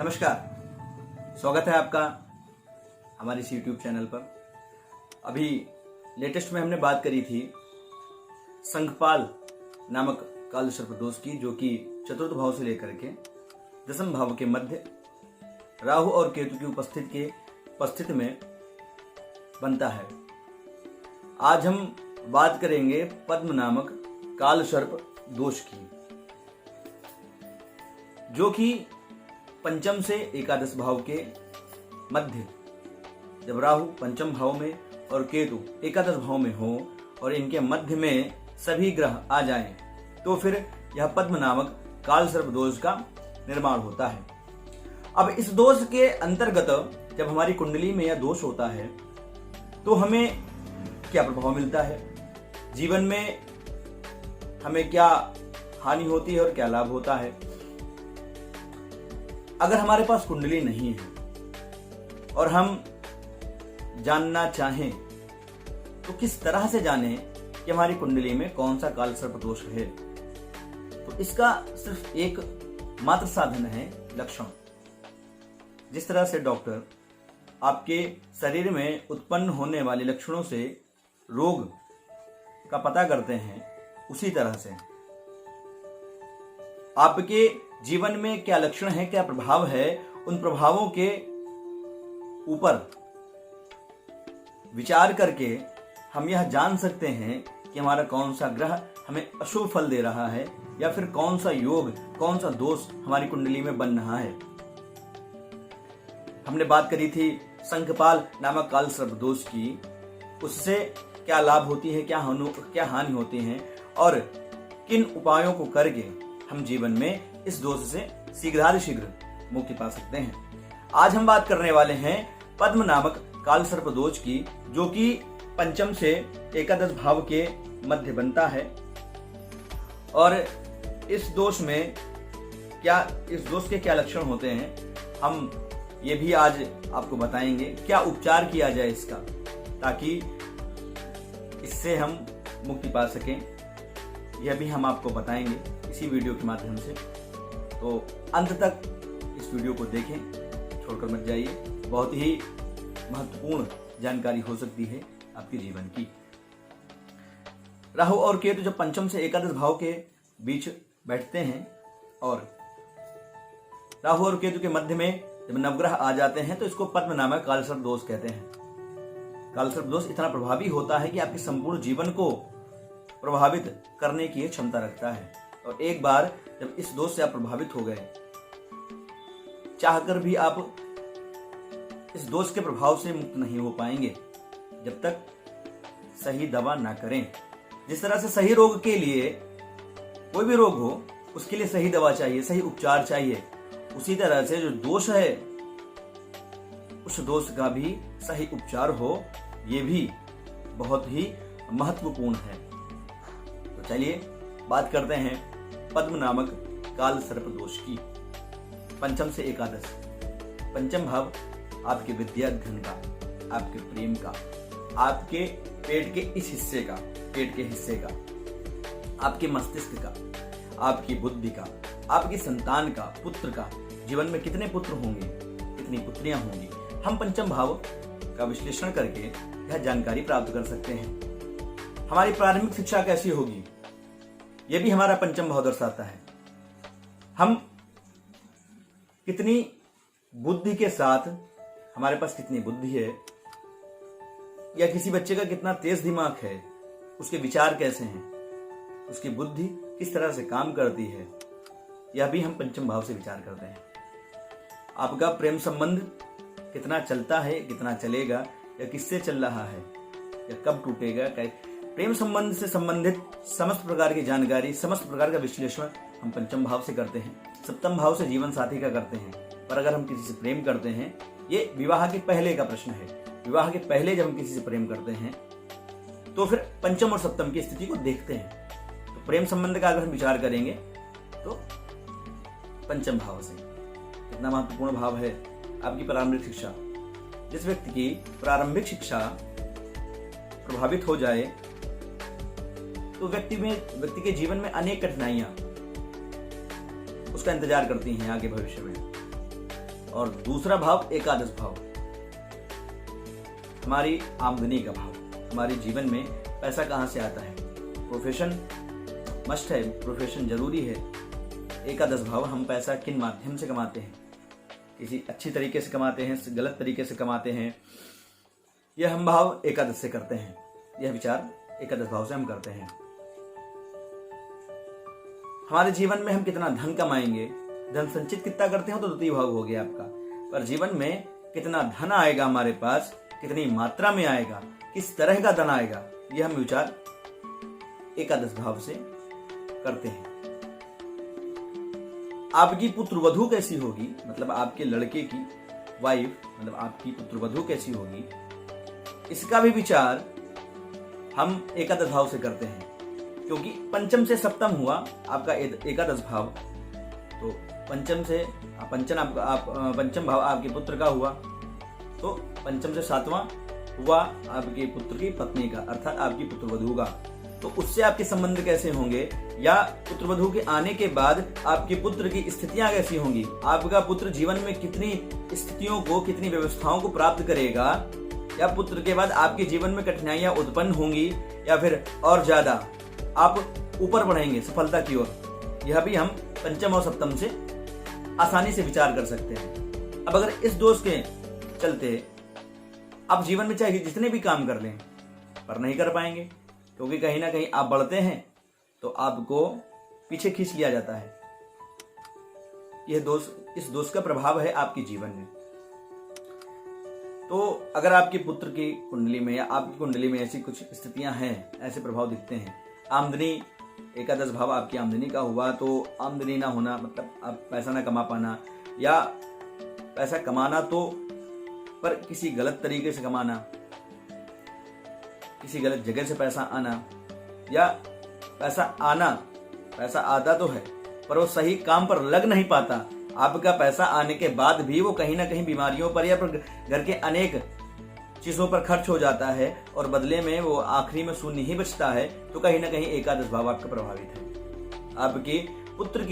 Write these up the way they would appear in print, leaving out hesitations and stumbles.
नमस्कार, स्वागत है आपका हमारे इस YouTube चैनल पर। अभी लेटेस्ट में हमने बात करी थी संघपाल नामक काल सर्प दोष की, जो कि चतुर्थ भाव से लेकर के दसम भाव के मध्य राहु और केतु की उपस्थिति में बनता है। आज हम बात करेंगे पद्म नामक काल सर्प दोष की, जो कि पंचम से एकादश भाव के मध्य, जब राहु पंचम भाव में और केतु एकादश भाव में हो और इनके मध्य में सभी ग्रह आ जाएं, तो फिर यह पद्म नामक काल सर्प दोष का निर्माण होता है। अब इस दोष के अंतर्गत जब हमारी कुंडली में यह दोष होता है तो हमें क्या प्रभाव मिलता है, जीवन में हमें क्या हानि होती है और क्या लाभ होता है। अगर हमारे पास कुंडली नहीं है और हम जानना चाहें तो किस तरह से जानें कि हमारी कुंडली में कौन सा काल सर्प दोष है, तो इसका सिर्फ एक मात्र साधन है लक्षण। जिस तरह से डॉक्टर आपके शरीर में उत्पन्न होने वाले लक्षणों से रोग का पता करते हैं, उसी तरह से आपके जीवन में क्या लक्षण है, क्या प्रभाव है, उन प्रभावों के ऊपर विचार करके हम यह जान सकते हैं कि हमारा कौन सा ग्रह हमें अशुभ फल दे रहा है या फिर कौन सा योग, कौन सा दोष हमारी कुंडली में बन रहा है। हमने बात करी थी संघपाल नामक काल सर्प दोष की, उससे क्या लाभ होती है, क्या हानि होती है और किन उपायों को करके हम जीवन में इस दोष से शीघ्रातिशीघ्र मुक्ति पा सकते हैं। आज हम बात करने वाले हैं पद्म नामक काल सर्प दोष की, जो कि पंचम से एकादश भाव के मध्य बनता है। और इस दोष के क्या लक्षण होते हैं, हम ये भी आज आपको बताएंगे। क्या उपचार किया जाए इसका, ताकि इससे हम मुक्ति पा सकें, यह भी हम आपको बताएंगे इसी वीडियो के माध्यम से। तो अंत तक इस वीडियो को देखें, छोड़कर मत जाइए। बहुत ही महत्वपूर्ण जानकारी हो सकती है आपके जीवन की। राहु और केतु जब पंचम से एकादश भाव के बीच बैठते हैं और राहु और केतु के मध्य में जब नवग्रह आ जाते हैं, तो इसको पद्म नामक काल सर्प दोष कहते हैं। काल सर्प दोष इतना प्रभावी होता है कि आपके संपूर्ण जीवन को प्रभावित करने की क्षमता रखता है। और एक बार जब इस दोष से आप प्रभावित हो गए, चाहकर भी आप इस दोष के प्रभाव से मुक्त नहीं हो पाएंगे जब तक सही दवा ना करें। जिस तरह से सही रोग के लिए, कोई भी रोग हो उसके लिए सही दवा चाहिए, सही उपचार चाहिए, उसी तरह से जो दोष है उस दोष का भी सही उपचार हो, ये भी बहुत ही महत्वपूर्ण है। तो चलिए बात करते हैं पद्म नामक काल सर्प दोष की। पंचम से एकादश, पंचम भाव आपके विद्या धन का, आपके प्रेम का, आपके पेट के इस हिस्से का, पेट के हिस्से का, आपके मस्तिष्क का, आपकी बुद्धि का, आपकी संतान का, पुत्र का, जीवन में कितने पुत्र होंगे, कितनी पुत्रियां होंगी, हम पंचम भाव का विश्लेषण करके यह जानकारी प्राप्त कर सकते हैं। हमारी प्रारंभिक शिक्षा कैसी होगी, यह भी हमारा पंचम भाव दर्शाता है। हम कितनी बुद्धि के साथ, हमारे पास कितनी बुद्धि है, या किसी बच्चे का कितना तेज दिमाग है, उसके विचार कैसे हैं, उसकी बुद्धि किस तरह से काम करती है, यह भी हम पंचम भाव से विचार करते हैं। आपका प्रेम संबंध कितना चलता है, कितना चलेगा, या किससे चल रहा है, या कब टूटेगा। प्रेम संबंध से संबंधित समस्त प्रकार की जानकारी, समस्त प्रकार का विश्लेषण हम पंचम भाव से करते हैं। सप्तम भाव से जीवन साथी का करते हैं। पर अगर हम किसी से प्रेम करते हैं, ये विवाह के पहले का प्रश्न है, विवाह के पहले जब हम किसी से प्रेम करते हैं तो फिर पंचम और सप्तम की स्थिति को देखते हैं। तो प्रेम संबंध का अगर हम विचार करेंगे तो पंचम भाव से कितना महत्वपूर्ण भाव है आपकी प्रारंभिक शिक्षा। जिस व्यक्ति की प्रारंभिक शिक्षा प्रभावित हो जाए तो व्यक्ति के जीवन में अनेक कठिनाइयां उसका इंतजार करती हैं आगे भविष्य में। और दूसरा भाव एकादश भाव, हमारी आमदनी का भाव, हमारे जीवन में पैसा कहाँ से आता है। प्रोफेशन मस्ट है, प्रोफेशन जरूरी है। एकादश भाव, हम पैसा किन माध्यम से कमाते हैं, किसी अच्छी तरीके से कमाते हैं, गलत तरीके से कमाते हैं, यह हम भाव एकादश से करते हैं, यह विचार एकादश भाव से हम करते हैं। हमारे जीवन में हम कितना धन कमाएंगे, धन संचित कितना करते हो तो द्वितीय भाव हो गया आपका, पर जीवन में कितना धन आएगा हमारे पास, कितनी मात्रा में आएगा, किस तरह का धन आएगा, यह हम विचार एकादश भाव से करते हैं। आपकी पुत्र वधू कैसी होगी, मतलब आपके लड़के की वाइफ, मतलब आपकी पुत्र वधू कैसी होगी, इसका भी विचार हम एकादश भाव से करते हैं। क्योंकि पंचम से सप्तम हुआ आपका एकादश भाव, तो पंचम भाव आपके पुत्र का हुआ, तो पंचम से सातवां हुआ आपके पुत्र की पत्नी का, अर्थात आपकी पुत्रवधू का। तो उससे आपके संबंध कैसे होंगे, या पुत्रवधू के आने के बाद आपके पुत्र की स्थितियां कैसी होंगी, आपका पुत्र जीवन में कितनी स्थितियों को, कितनी व्यवस्थाओं को प्राप्त करेगा, या पुत्र के बाद आपके जीवन में कठिनाइयां उत्पन्न होंगी, या फिर और ज्यादा आप ऊपर बढ़ेंगे सफलता की ओर, यह भी हम पंचम और सप्तम से आसानी से विचार कर सकते हैं। अब अगर इस दोष के चलते आप जीवन में चाहे जितने भी काम कर लें पर नहीं कर पाएंगे, क्योंकि कहीं ना कहीं आप बढ़ते हैं तो आपको पीछे खींच लिया जाता है। यह दोष, इस दोष का प्रभाव है आपके जीवन में। तो अगर आपके पुत्र की कुंडली में या आपकी कुंडली में ऐसी कुछ स्थितियां हैं, ऐसे प्रभाव दिखते हैं, आमदनी, एकादश भाव आपकी आमदनी का हुआ, तो आमदनी ना होना मतलब आप पैसा ना कमा पाना, या पैसा कमाना तो पर किसी गलत तरीके से कमाना, किसी गलत जगह से पैसा आना, या पैसा आता तो है पर वो सही काम पर लग नहीं पाता, आपका पैसा आने के बाद भी वो कहीं ना कहीं बीमारियों पर या घर के अनेक चीजों पर खर्च हो जाता है और बदले में वो आखिरी में शून्य ही बचता है, तो कहीं ना कहीं एकादश भाव आपका प्रभावित है। आपके पुत्र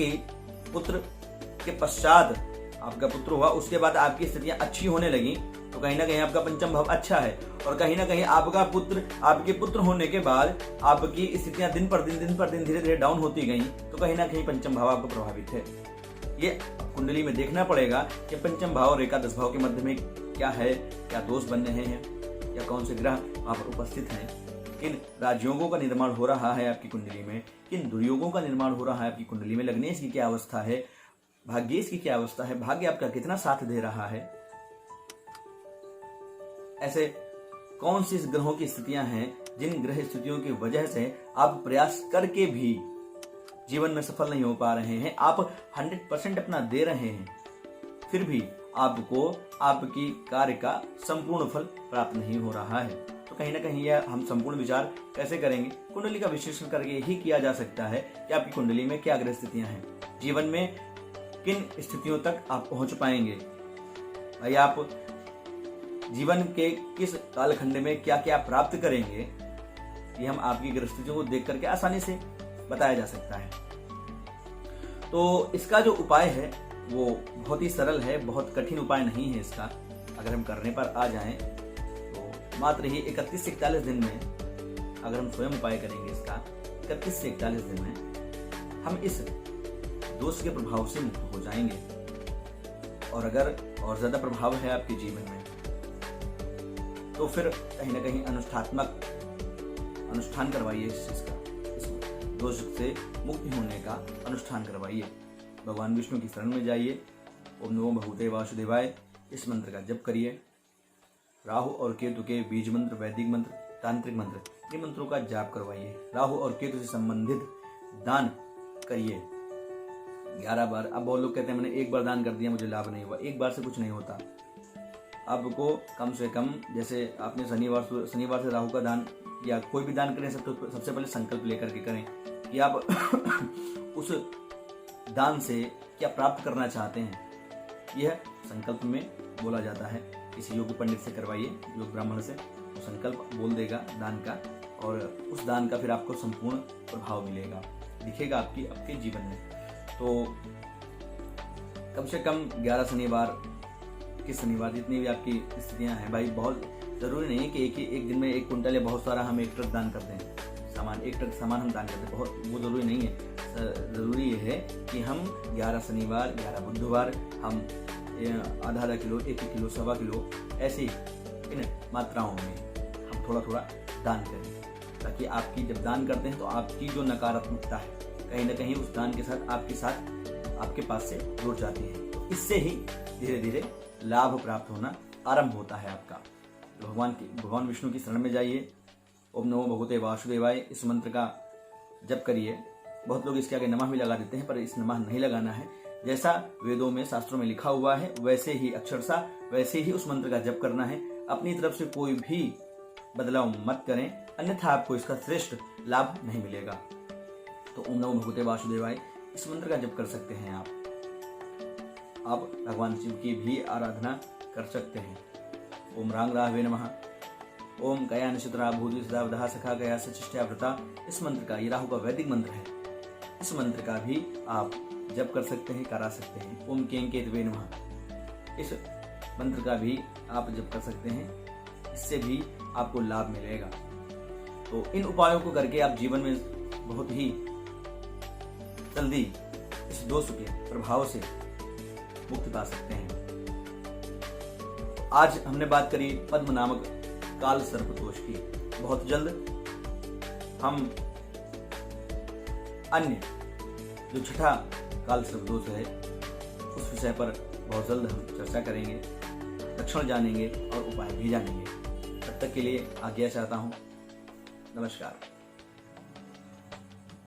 के पश्चात आपका पुत्र हुआ, उसके बाद आपकी स्थितियां अच्छी होने लगी, तो कहीं ना कहीं आपका पंचम भाव अच्छा है, और कहीं ना कहीं आपके पुत्र होने के बाद आपकी स्थितियां दिन पर दिन धीरे धीरे डाउन होती गई, तो कहीं ना कहीं पंचम भाव आपको प्रभावित है। ये कुंडली में देखना पड़ेगा कि पंचम भाव और एकादश भाव के मध्य में क्या है, क्या दोष बन रहे हैं, या कौन से ग्रह वहां पर उपस्थित हैं, किन राजयोगों का निर्माण हो रहा है आपकी कुंडली में, किन दुर्योगों का निर्माण हो रहा है आपकी कुंडली में, लग्नेश की क्या अवस्था है, भाग्येश की क्या अवस्था है, भाग्य आपका कितना साथ दे रहा है, ऐसे कौन सी ग्रहों की स्थितियां हैं जिन ग्रह स्थितियों की वजह से आप प्रयास करके भी जीवन में सफल नहीं हो पा रहे हैं, आप 100% अपना दे रहे हैं, फिर भी आपको आपकी कार्य का संपूर्ण फल प्राप्त नहीं हो रहा है। तो कहीं ना कहीं यह हम संपूर्ण विचार कैसे करेंगे, कुंडली का विश्लेषण करके ही किया जा सकता है कि आपकी कुंडली में क्या ग्रह स्थितियां हैं, जीवन में किन स्थितियों तक आप पहुंच पाएंगे, भाई आप जीवन के किस कालखंड में क्या क्या प्राप्त करेंगे, ये हम आपकी ग्रह स्थितियों को देख करके आसानी से बताया जा सकता है। तो इसका जो उपाय है वो बहुत ही सरल है, बहुत कठिन उपाय नहीं है इसका। अगर हम करने पर आ जाएं तो मात्र ही 31 से 41 दिन में, अगर हम स्वयं उपाय करेंगे इसका 31 से 41 दिन में, हम इस दोष के प्रभाव से मुक्त हो जाएंगे। और अगर और ज्यादा प्रभाव है आपके जीवन में तो फिर कहीं ना कहीं अनुष्ठान करवाइए इस चीज का, इस दोष से मुक्ति होने का अनुष्ठान करवाइए। भगवान विष्णु की शरण में जाइए, ओम नमो भगवते वासुदेवाय, इस मंत्र का जप करिए। राहु और केतु के बीज मंत्र, वैदिक मंत्र, तांत्रिक मंत्र, ये मंत्रों का जाप करवाइए। राहु और केतु से संबंधित दान करिए 11 बार। अब बहुत लोग कहते हैं मैंने एक बार दान कर दिया मुझे लाभ नहीं हुआ, एक बार से कुछ नहीं होता। आपको कम से कम, जैसे आपने शनिवार से राहु का दान या कोई भी दान करें, सबसे पहले संकल्प लेकर के करें कि आप उस दान से क्या प्राप्त करना चाहते हैं। यह संकल्प में बोला जाता है। किसी योग पंडित से करवाइए, योग ब्राह्मण से, वो संकल्प बोल देगा दान का, और उस दान का फिर आपको संपूर्ण प्रभाव मिलेगा, दिखेगा आपके जीवन में। तो कम से कम 11 शनिवार 21 शनिवार, जितनी भी आपकी स्थितियां हैं भाई, बहुत जरूरी नहीं है कि एक दिन में 1 कुंटल या बहुत सारा हम 1 ट्रक दान करते हैं सामान, 1 ट्रक सामान हम दान करते हैं, बहुत वो जरूरी नहीं है। जरूरी ये है कि हम 11 शनिवार 11 बुधवार हम आधा किलो, 1 किलो, 1.25 किलो ऐसी इन मात्राओं में हम थोड़ा थोड़ा दान करें, ताकि आपकी जब दान करते हैं तो आपकी जो नकारात्मकता है कहीं ना कहीं उस दान के साथ आपके पास से जुड़ जाती है। तो इससे ही धीरे धीरे लाभ प्राप्त होना आरंभ होता है आपका। तो भगवान विष्णु की शरण में जाइए। ओम नमो भगवते वासुदेवाय, इस मंत्र का जप करिए। बहुत लोग इसके आगे नमः भी लगा देते हैं, पर इस नमः नहीं लगाना है। जैसा वेदों में शास्त्रों में लिखा हुआ है वैसे ही अक्षरशः वैसे ही उस मंत्र का जप करना है। अपनी तरफ से कोई भी बदलाव मत करें, अन्यथा आपको इसका श्रेष्ठ लाभ नहीं मिलेगा। तो ओम नमो भगवते वासुदेवाय इस मंत्र का जप कर सकते हैं आप भगवान शिव की भी आराधना कर सकते हैं। ओम रांग राहवे नमः। ओम कया नक्षत्रा भूति सदा वधा सखा गया सचिष्टया व्रता, इस मंत्र का, ये राहु का वैदिक मंत्र है, इस मंत्र का भी आप जप कर सकते हैं, करा सकते हैं। ओम कें केतवे नमः, इस मंत्र का भी आप जप कर सकते हैं, इससे भी आपको लाभ मिलेगा। तो इन उपायों को करके आप जीवन में बहुत ही जल्दी इस दोष के प्रभाव से मुक्ति पा सकते हैं। आज हमने बात करी पद्म नामक काल सर्प दोष की। बहुत जल्द हम अन्य जो छठा काल सर्प दोष है उस विषय पर बहुत जल्द हम चर्चा करेंगे, लक्षण जानेंगे और उपाय भी जानेंगे। तब तक के लिए आज्ञा चाहता हूँ। नमस्कार।